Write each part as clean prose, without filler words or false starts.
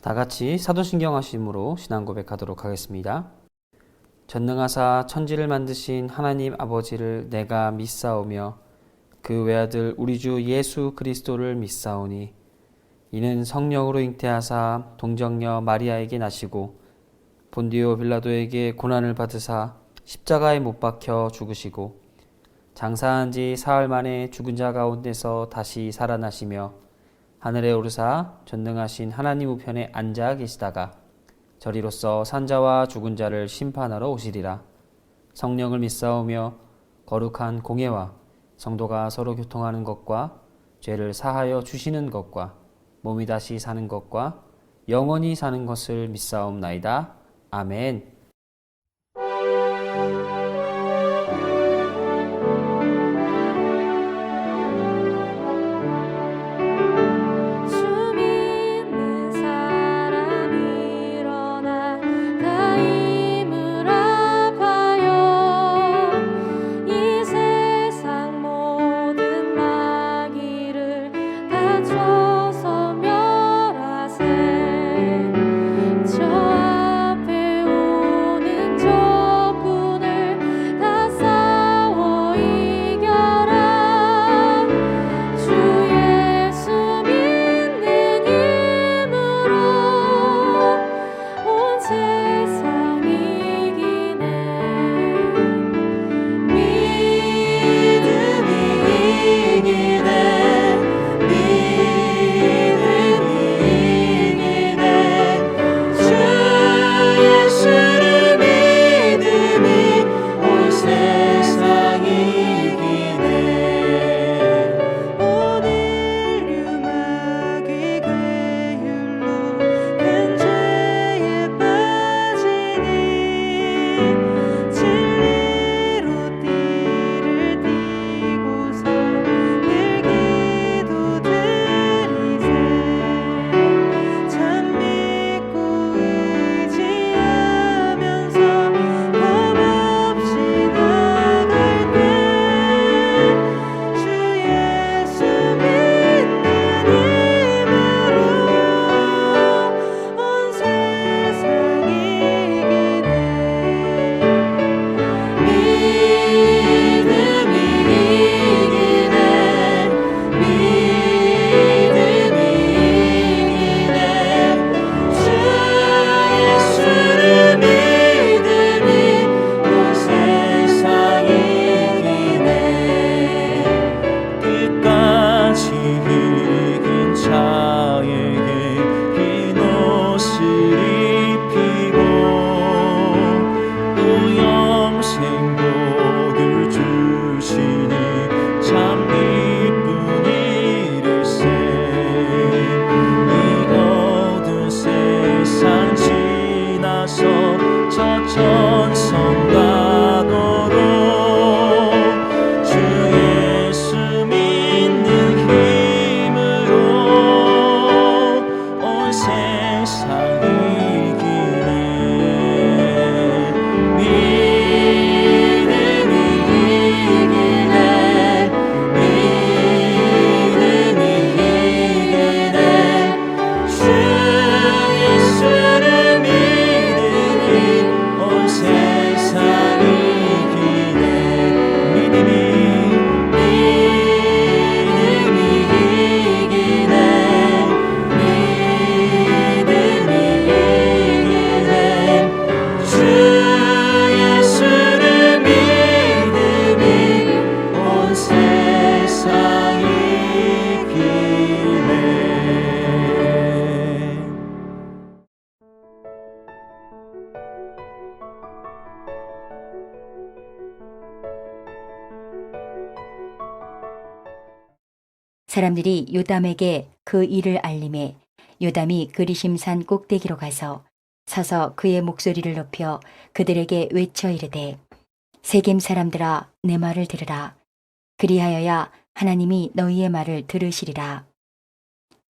다 같이 사도신경 하심으로 신앙 고백하도록 하겠습니다. 전능하사 천지를 만드신 하나님 아버지를 내가 믿사오며 그 외아들 우리 주 예수 그리스도를 믿사오니 이는 성령으로 잉태하사 동정녀 마리아에게 나시고 본디오 빌라도에게 고난을 받으사 십자가에 못 박혀 죽으시고 장사한 지 사흘 만에 죽은 자 가운데서 다시 살아나시며 하늘에 오르사 전능하신 하나님 우편에 앉아 계시다가 저리로서 산자와 죽은 자를 심판하러 오시리라. 성령을 믿사오며 거룩한 공예와 성도가 서로 교통하는 것과 죄를 사하여 주시는 것과 몸이 다시 사는 것과 영원히 사는 것을 믿사옵나이다. 아멘. 사람들이 요담에게 그 일을 알림해 요담이 그리심산 꼭대기로 가서 서서 그의 목소리를 높여 그들에게 외쳐 이르되 세겜 사람들아 내 말을 들으라. 그리하여야 하나님이 너희의 말을 들으시리라.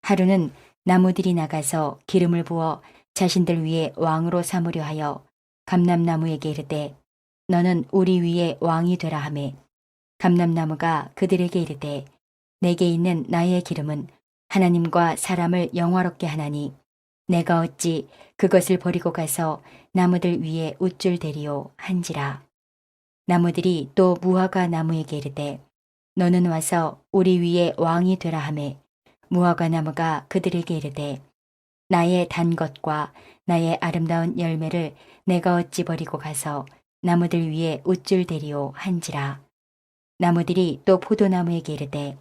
하루는 나무들이 나가서 기름을 부어 자신들 위에 왕으로 삼으려 하여 감람나무에게 이르되 너는 우리 위에 왕이 되라 하매 감람나무가 그들에게 이르되 내게 있는 나의 기름은 하나님과 사람을 영화롭게 하나니 내가 어찌 그것을 버리고 가서 나무들 위에 우쭐 대리오 한지라. 나무들이 또 무화과 나무에게 이르되 너는 와서 우리 위에 왕이 되라 하매 무화과 나무가 그들에게 이르되 나의 단 것과 나의 아름다운 열매를 내가 어찌 버리고 가서 나무들 위에 우쭐 대리오 한지라. 나무들이 또 포도나무에게 이르되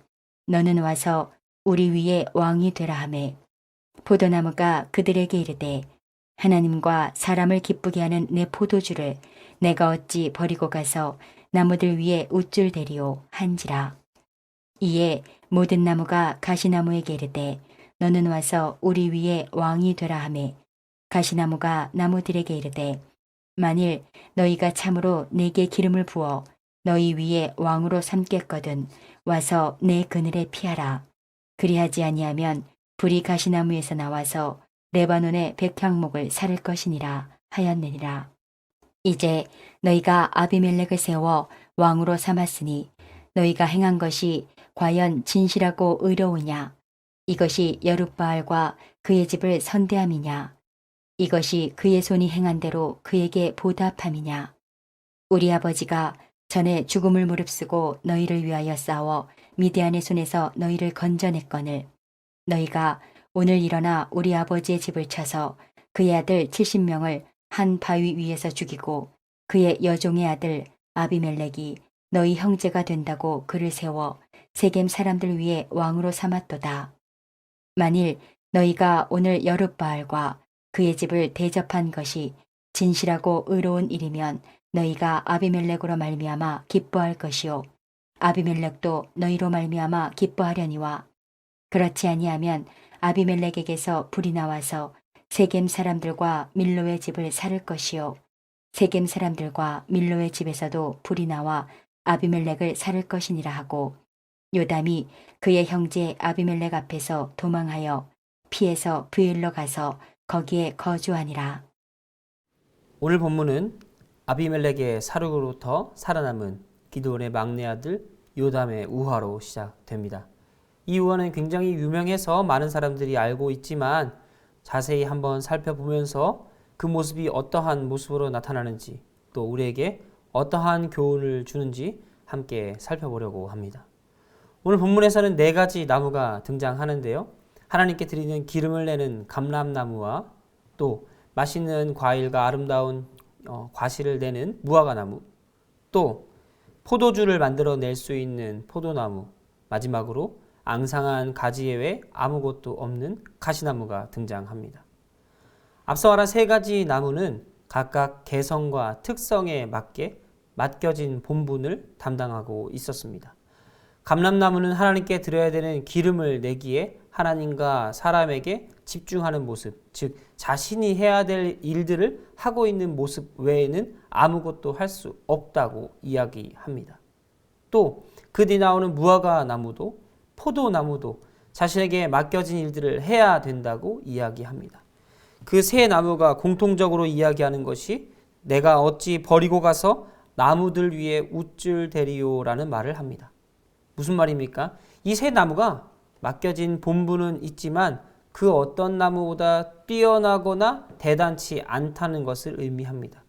너는 와서 우리 위에 왕이 되라 하매 포도나무가 그들에게 이르되 하나님과 사람을 기쁘게 하는 내 포도주를 내가 어찌 버리고 가서 나무들 위에 우쭐 대리오 한지라. 이에 모든 나무가 가시나무에게 이르되 너는 와서 우리 위에 왕이 되라 하매 가시나무가 나무들에게 이르되 만일 너희가 참으로 내게 기름을 부어 너희 위에 왕으로 삼겠거든 와서 내 그늘에 피하라. 그리하지 아니하면 불이 가시나무에서 나와서 레바논의 백향목을 살을 것이니라 하였느니라. 이제 너희가 아비멜렉을 세워 왕으로 삼았으니 너희가 행한 것이 과연 진실하고 의로우냐? 이것이 여룻바알과 그의 집을 선대함이냐? 이것이 그의 손이 행한 대로 그에게 보답함이냐? 우리 아버지가 전에 죽음을 무릅쓰고 너희를 위하여 싸워 미디안의 손에서 너희를 건져냈거늘 너희가 오늘 일어나 우리 아버지의 집을 쳐서 그의 아들 70명을 한 바위 위에서 죽이고 그의 여종의 아들 아비멜렉이 너희 형제가 된다고 그를 세워 세겜 사람들 위에 왕으로 삼았도다. 만일 너희가 오늘 여룻바알과 그의 집을 대접한 것이 진실하고 의로운 일이면 너희가 아비멜렉으로 말미암아 기뻐할 것이요 아비멜렉도 너희로 말미암아 기뻐하려니와 그렇지 아니하면 아비멜렉에게서 불이 나와서 세겜 사람들과 밀로의 집을 살을 것이요 세겜 사람들과 밀로의 집에서도 불이 나와 아비멜렉을 살을 것이니라 하고 요담이 그의 형제 아비멜렉 앞에서 도망하여 피해서 브엘로 가서 거기에 거주하니라. 오늘 본문은 아비멜렉의 사륙으로부터 살아남은 기드온의 막내 아들 요담의 우화로 시작됩니다. 이 우화는 굉장히 유명해서 많은 사람들이 알고 있지만 자세히 한번 살펴보면서 그 모습이 어떠한 모습으로 나타나는지 또 우리에게 어떠한 교훈을 주는지 함께 살펴보려고 합니다. 오늘 본문에서는 4가지 나무가 등장하는데요. 하나님께 드리는 기름을 내는 감람나무와 또 맛있는 과일과 아름다운 과실을 내는 무화과나무, 또 포도주를 만들어낼 수 있는 포도나무, 마지막으로 앙상한 가지에 외 아무것도 없는 가시나무가 등장합니다. 앞서 말한 3가지 나무는 각각 개성과 특성에 맞게 맡겨진 본분을 담당하고 있었습니다. 감람나무는 하나님께 드려야 되는 기름을 내기에 하나님과 사람에게 집중하는 모습, 즉 자신이 해야 될 일들을 하고 있는 모습 외에는 아무것도 할 수 없다고 이야기합니다. 또 그 뒤 나오는 무화과 나무도 포도나무도 자신에게 맡겨진 일들을 해야 된다고 이야기합니다. 그 3나무가 공통적으로 이야기하는 것이 내가 어찌 버리고 가서 나무들 위에 우쭐 대리오라는 말을 합니다. 무슨 말입니까? 이 3나무가 맡겨진 본분은 있지만 그 어떤 나무보다 뛰어나거나 대단치 않다는 것을 의미합니다.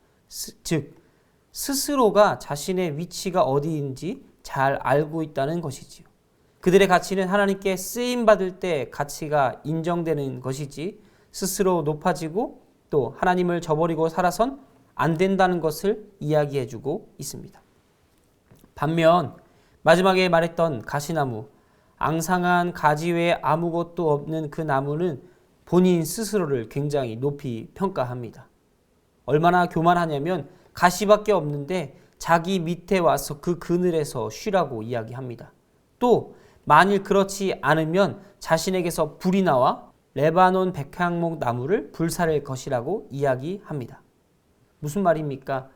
즉 스스로가 자신의 위치가 어디인지 잘 알고 있다는 것이지요. 그들의 가치는 하나님께 쓰임받을 때 가치가 인정되는 것이지 스스로 높아지고 또 하나님을 저버리고 살아선 안 된다는 것을 이야기해주고 있습니다. 반면 마지막에 말했던 가시나무, 앙상한 가지 외에 아무것도 없는 그 나무는 본인 스스로를 굉장히 높이 평가합니다. 얼마나 교만하냐면 가시밖에 없는데 자기 밑에 와서 그 그늘에서 쉬라고 이야기합니다. 또 만일 그렇지 않으면 자신에게서 불이 나와 레바논 백향목 나무를 불살릴 것이라고 이야기합니다. 무슨 말입니까?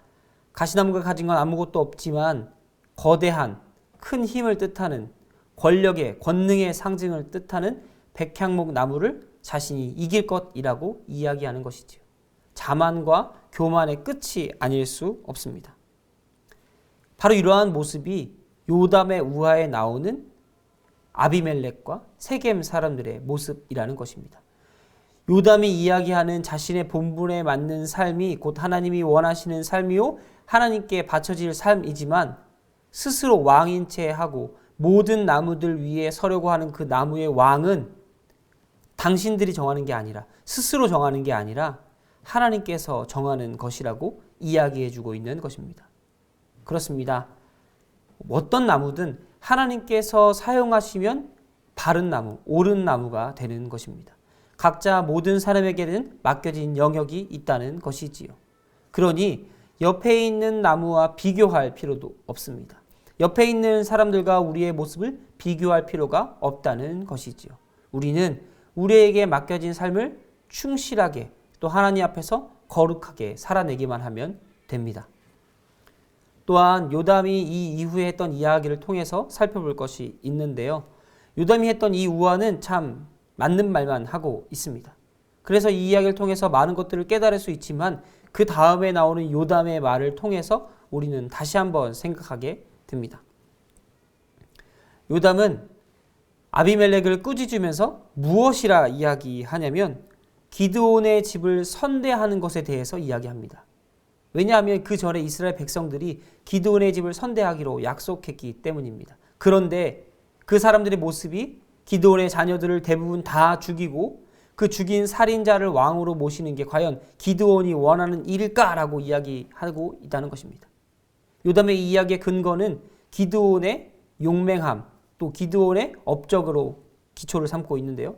가시나무가 가진 건 아무것도 없지만 거대한 큰 힘을 뜻하는 권력의 권능의 상징을 뜻하는 백향목 나무를 자신이 이길 것이라고 이야기하는 것이지요. 자만과 교만의 끝이 아닐 수 없습니다. 바로 이러한 모습이 요담의 우화에 나오는 아비멜렉과 세겜 사람들의 모습이라는 것입니다. 요담이 이야기하는 자신의 본분에 맞는 삶이 곧 하나님이 원하시는 삶이요 하나님께 바쳐질 삶이지만 스스로 왕인 채 하고 모든 나무들 위에 서려고 하는 그 나무의 왕은 당신들이 정하는 게 아니라 스스로 정하는 게 아니라 하나님께서 정하는 것이라고 이야기해 주고 있는 것입니다. 그렇습니다. 어떤 나무든 하나님께서 사용하시면 바른 나무, 옳은 나무가 되는 것입니다. 각자 모든 사람에게는 맡겨진 영역이 있다는 것이지요. 그러니 옆에 있는 나무와 비교할 필요도 없습니다. 옆에 있는 사람들과 우리의 모습을 비교할 필요가 없다는 것이지요. 우리는 우리에게 맡겨진 삶을 충실하게 또 하나님 앞에서 거룩하게 살아내기만 하면 됩니다. 또한 요담이 이 이후에 했던 이야기를 통해서 살펴볼 것이 있는데요. 요담이 했던 이 우화는 참 맞는 말만 하고 있습니다. 그래서 이 이야기를 통해서 많은 것들을 깨달을 수 있지만 그 다음에 나오는 요담의 말을 통해서 우리는 다시 한번 생각하게 됩니다. 요담은 아비멜렉을 꾸짖으면서 무엇이라 이야기하냐면 기드온의 집을 선대하는 것에 대해서 이야기합니다. 왜냐하면 그 전에 이스라엘 백성들이 기드온의 집을 선대하기로 약속했기 때문입니다. 그런데 그 사람들의 모습이 기드온의 자녀들을 대부분 다 죽이고 그 죽인 살인자를 왕으로 모시는 게 과연 기드온이 원하는 일일까라고 이야기하고 있다는 것입니다. 요담의 이 이야기의 근거는 기드온의 용맹함 또 기드온의 업적으로 기초를 삼고 있는데요.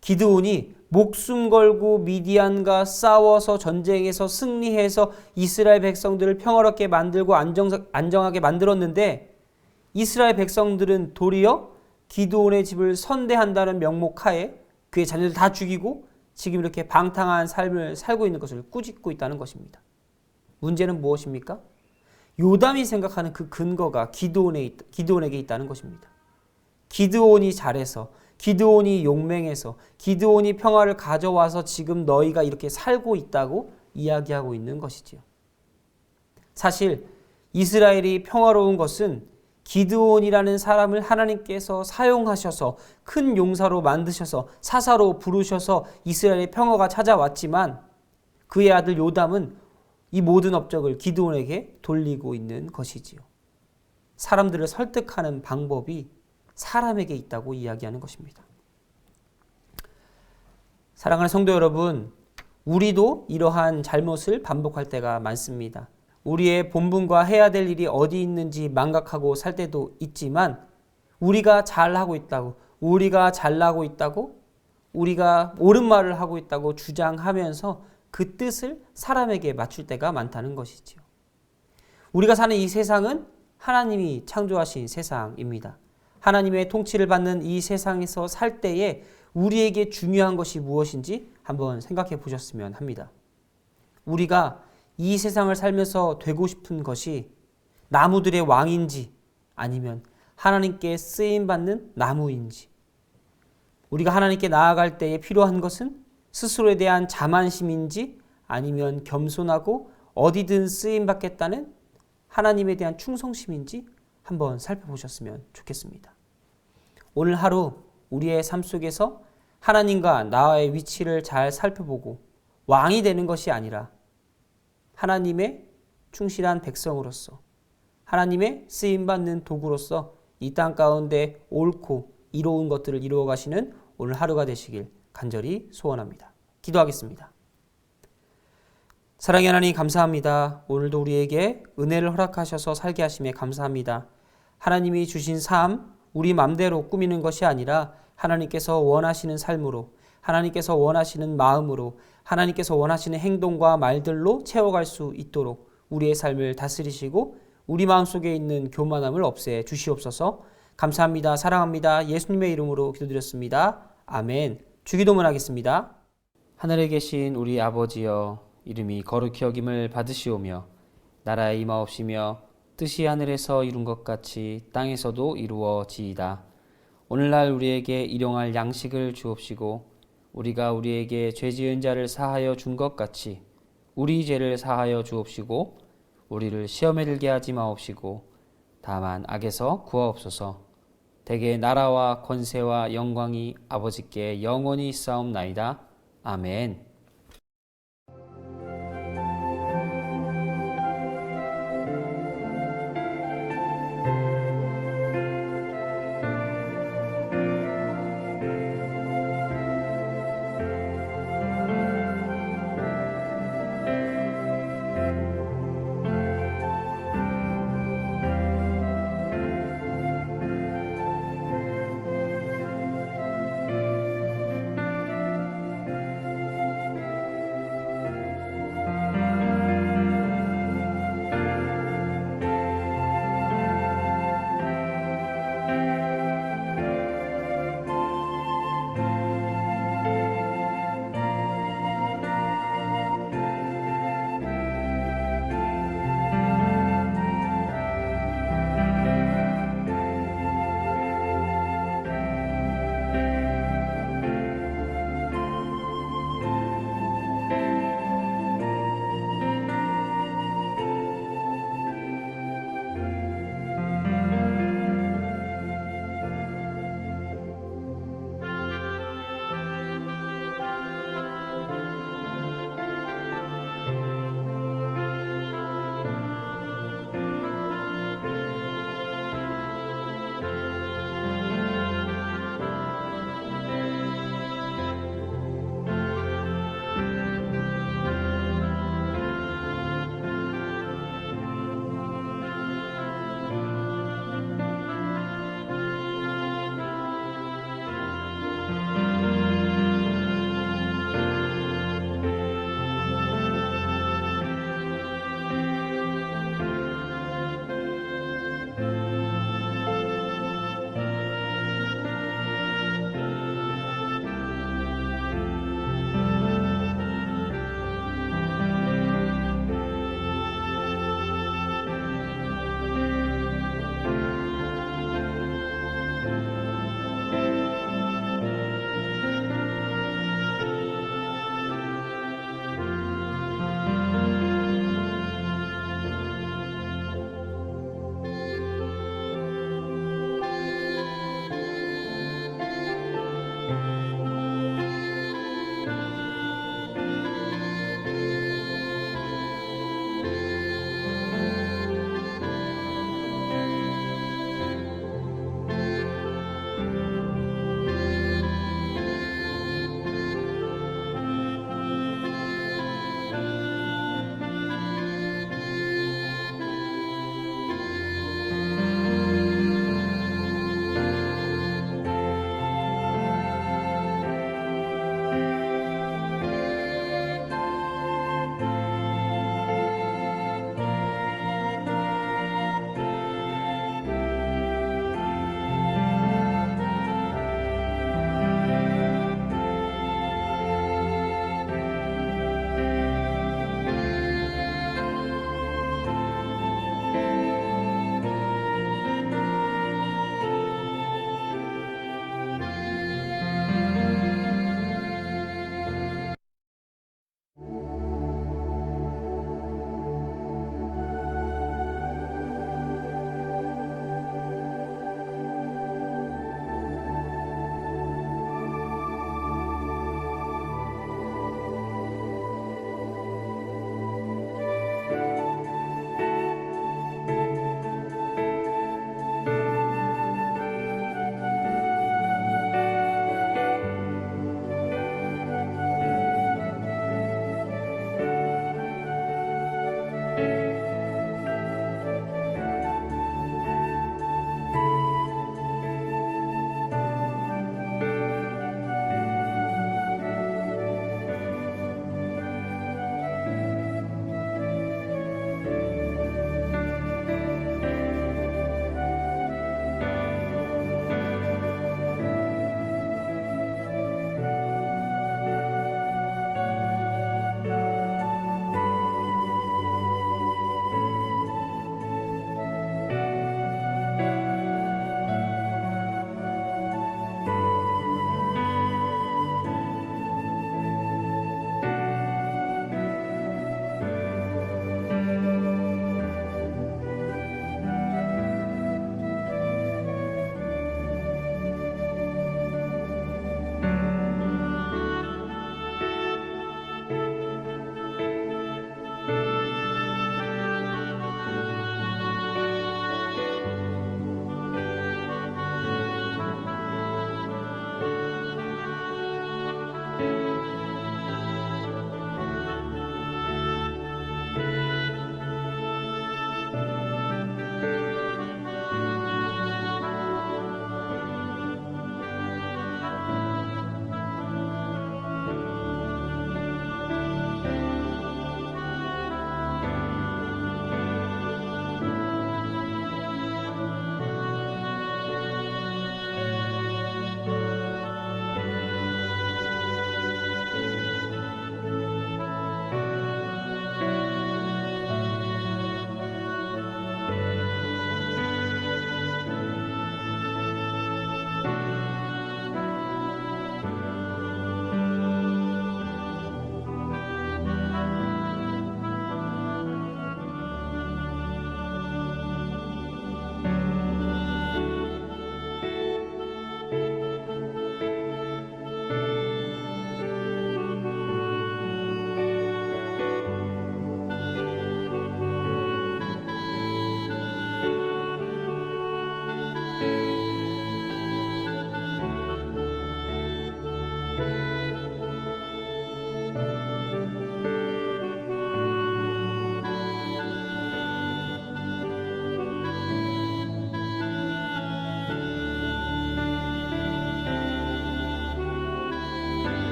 기드온이 목숨 걸고 미디안과 싸워서 전쟁에서 승리해서 이스라엘 백성들을 평화롭게 만들고 안정하게 만들었는데 이스라엘 백성들은 도리어 기드온의 집을 선대한다는 명목 하에 그의 자녀들 다 죽이고 지금 이렇게 방탕한 삶을 살고 있는 것을 꾸짖고 있다는 것입니다. 문제는 무엇입니까? 요담이 생각하는 그 근거가 기드온에게 있다는 것입니다. 기드온이 잘해서 기드온이 용맹해서 기드온이 평화를 가져와서 지금 너희가 이렇게 살고 있다고 이야기하고 있는 것이지요. 사실 이스라엘이 평화로운 것은 기드온이라는 사람을 하나님께서 사용하셔서 큰 용사로 만드셔서 사사로 부르셔서 이스라엘의 평화가 찾아왔지만 그의 아들 요담은 이 모든 업적을 기드온에게 돌리고 있는 것이지요. 사람들을 설득하는 방법이 사람에게 있다고 이야기하는 것입니다. 사랑하는 성도 여러분, 우리도 이러한 잘못을 반복할 때가 많습니다. 우리의 본분과 해야 될 일이 어디 있는지 망각하고 살 때도 있지만 우리가 잘하고 있다고, 우리가 잘나고 있다고, 우리가 옳은 말을 하고 있다고 주장하면서 그 뜻을 사람에게 맞출 때가 많다는 것이지요. 우리가 사는 이 세상은 하나님이 창조하신 세상입니다. 하나님의 통치를 받는 이 세상에서 살 때에 우리에게 중요한 것이 무엇인지 한번 생각해 보셨으면 합니다. 우리가 이 세상을 살면서 되고 싶은 것이 나무들의 왕인지 아니면 하나님께 쓰임받는 나무인지, 우리가 하나님께 나아갈 때에 필요한 것은 스스로에 대한 자만심인지 아니면 겸손하고 어디든 쓰임받겠다는 하나님에 대한 충성심인지 한번 살펴보셨으면 좋겠습니다. 오늘 하루 우리의 삶 속에서 하나님과 나의 위치를 잘 살펴보고 왕이 되는 것이 아니라 하나님의 충실한 백성으로서 하나님의 쓰임받는 도구로서 이 땅 가운데 옳고 이로운 것들을 이루어 가시는 오늘 하루가 되시길 간절히 소원합니다. 기도하겠습니다. 사랑의 하나님 감사합니다. 오늘도 우리에게 은혜를 허락하셔서 살게 하심에 감사합니다. 하나님이 주신 삶, 우리 맘대로 꾸미는 것이 아니라 하나님께서 원하시는 삶으로, 하나님께서 원하시는 마음으로, 하나님께서 원하시는 행동과 말들로 채워갈 수 있도록 우리의 삶을 다스리시고 우리 마음속에 있는 교만함을 없애 주시옵소서. 감사합니다. 사랑합니다. 예수님의 이름으로 기도드렸습니다. 아멘. 주기도문 하겠습니다. 하늘에 계신 우리 아버지여, 이름이 거룩히 여김을 받으시오며 나라에 임하옵시며 뜻이 하늘에서 이룬 것 같이 땅에서도 이루어지이다. 오늘날 우리에게 일용할 양식을 주옵시고 우리가 우리에게 죄지은 자를 사하여 준 것 같이 우리 죄를 사하여 주옵시고 우리를 시험에 들게 하지 마옵시고 다만 악에서 구하옵소서. 대개 나라와 권세와 영광이 아버지께 영원히 있사옵나이다. 아멘.